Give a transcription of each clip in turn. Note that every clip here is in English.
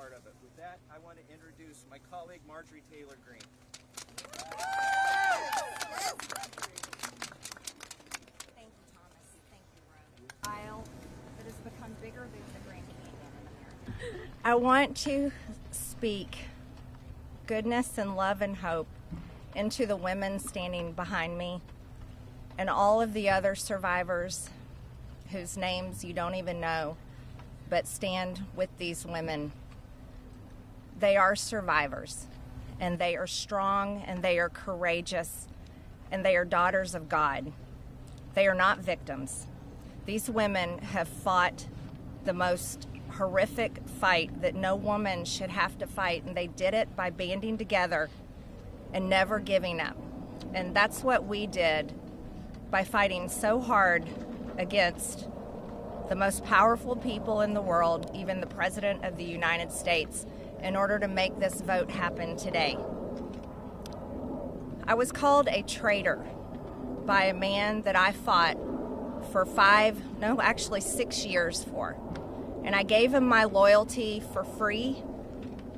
part of it. With that, I want to introduce my colleague, Marjorie Taylor Greene. Thank you, Thomas. Thank you, Rose. Aisle that has become bigger than the Grand Canyon in America. I want to speak goodness and love and hope into the women standing behind me and all of the other survivors whose names you don't even know, but stand with these women. They are survivors, and they are strong, and they are courageous, and they are daughters of God. They are not victims. These women have fought the most horrific fight that no woman should have to fight, and they did it by banding together and never giving up. And that's what we did by fighting so hard against the most powerful people in the world, even the President of the United States, in order to make this vote happen today. I was called a traitor by a man that I fought for 6 years for. And I gave him my loyalty for free.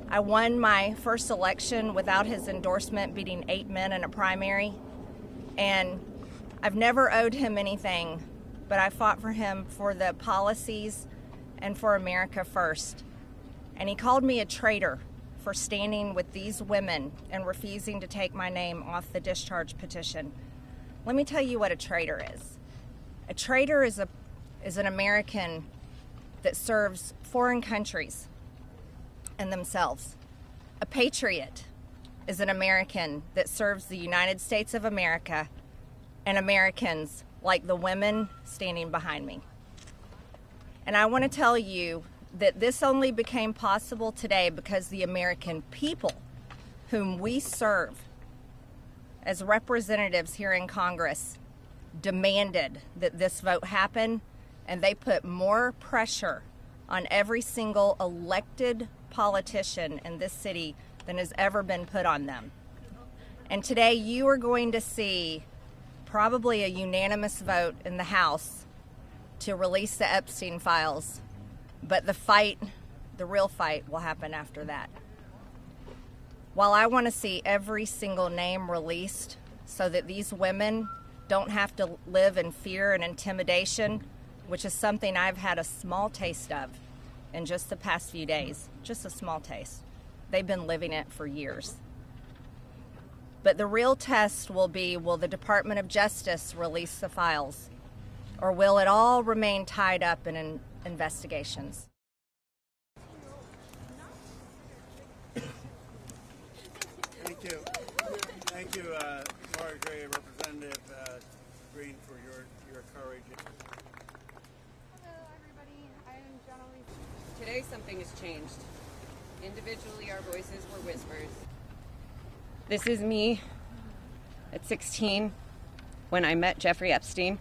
I won my first election without his endorsement, beating 8 men in a primary. And I've never owed him anything, but I fought for him for the policies and for America first. And he called me a traitor for standing with these women and refusing to take my name off the discharge petition. Let me tell you what a traitor is. A traitor is an American that serves foreign countries and themselves. A patriot is an American that serves the United States of America and Americans like the women standing behind me. And I want to tell you that this only became possible today because the American people, whom we serve as representatives here in Congress, demanded that this vote happen, and they put more pressure on every single elected politician in this city than has ever been put on them. And today you are going to see probably a unanimous vote in the House to release the Epstein files, but the real fight will happen after that. While I want to see every single name released so that these women don't have to live in fear and intimidation, which is something I've had a small taste of in just the past few days, just a small taste. They've been living it for years. But the real test will be, will the Department of Justice release the files? Or will it all remain tied up in investigations? Thank you. Thank you, Marjorie, Representative Greene, for your courage. Hello, everybody. I am Jenny. Today something has changed. Individually, our voices were whispers. This is me at 16 when I met Jeffrey Epstein.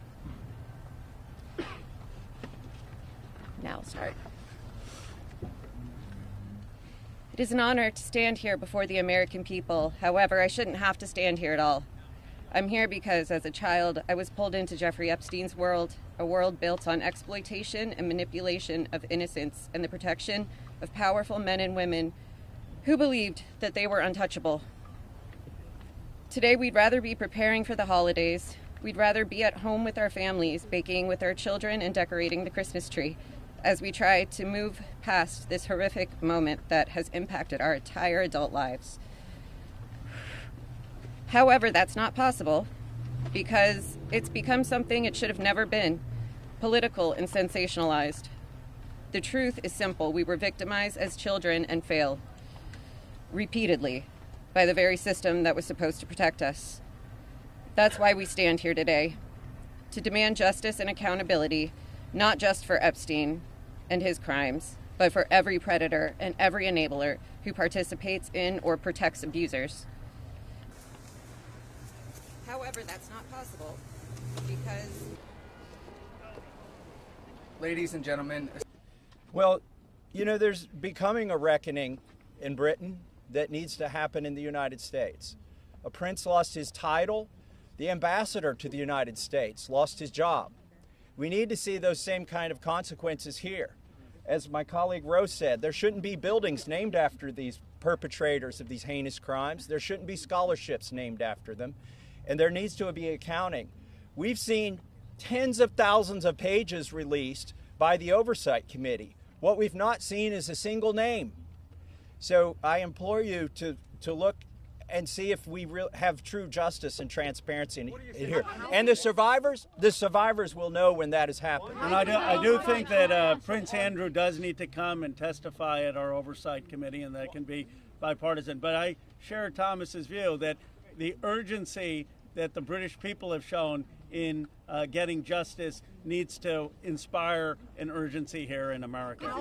Now I'll start. It is an honor to stand here before the American people. However, I shouldn't have to stand here at all. I'm here because as a child, I was pulled into Jeffrey Epstein's world, a world built on exploitation and manipulation of innocence and the protection of powerful men and women who believed that they were untouchable. Today, we'd rather be preparing for the holidays. We'd rather be at home with our families, baking with our children and decorating the Christmas tree as we try to move past this horrific moment that has impacted our entire adult lives. However, that's not possible because it's become something it should have never been, political and sensationalized. The truth is simple. We were victimized as children and failed repeatedly by the very system that was supposed to protect us. That's why we stand here today, to demand justice and accountability, not just for Epstein and his crimes, but for every predator and every enabler who participates in or protects abusers. However, that's not possible because... Ladies and gentlemen, well, you know, there's becoming a reckoning in Britain that needs to happen in the United States. A prince lost his title. The ambassador to the United States lost his job. We need to see those same kind of consequences here. as my colleague Rose said, there shouldn't be buildings named after these perpetrators of these heinous crimes. There shouldn't be scholarships named after them. And there needs to be accounting. We've seen tens of thousands of pages released by the Oversight Committee. What we've not seen is a single name. So I implore you to look and see if we have true justice and transparency in here. And the survivors will know when that has happened. And I do think that Prince Andrew does need to come and testify at our Oversight Committee, and that can be bipartisan. But I share Thomas's view that the urgency that the British people have shown in getting justice needs to inspire an urgency here in America.